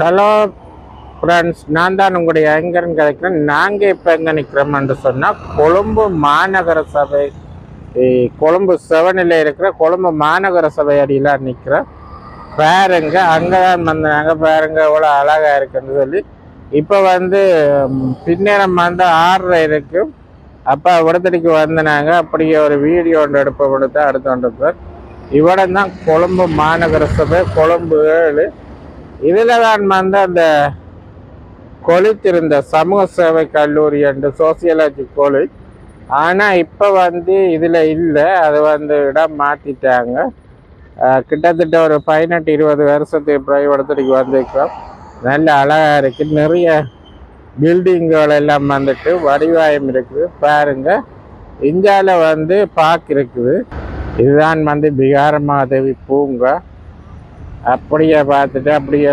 Hello friends, நான் தான் உங்களுடைய ஆங்கர்னு கிடைக்கிறேன். நாங்கள் இப்போ எங்கே நிற்கிறோம்னு சொன்னால் கொழும்பு மாநகர சபை, கொழும்பு 7ல் இருக்கிற கொழும்பு மாநகர சபை அடியில் நிற்கிறோம். பாருங்க, அங்கே தான் வந்தாங்க. பாருங்க எவ்வளோ அழகாக இருக்குன்னு சொல்லி. இப்போ பின்னேரம் 6:30 இருக்கு. அப்போ விடத்தடிக்கு வந்தாங்க. அப்படியே ஒரு வீடியோ ஒன்று எடுப்ப தான் எடுத்து இவட தான் கொழும்பு மாநகர சபை, கொழும்பு 7. இதில் தான் அந்த கொலித்திருந்த சமூக சேவை கல்லூரி என்று சோசியலாஜி காலேஜ். ஆனால் இப்போ இதில் இல்லை, அது இடம் மாற்றிட்டாங்க. கிட்டத்தட்ட ஒரு 18-20 வருஷத்துக்கு பிறகு வந்திருக்கிறோம். நல்ல அழகாக இருக்குது. நிறைய பில்டிங்குகள் எல்லாம் வடிவாயம் இருக்குது. பாருங்க, இந்தியாவில் பார்க் இருக்குது. இதுதான் பிகார மாதேவி பூங்கா. அப்படியே பார்த்துட்டு அப்படியே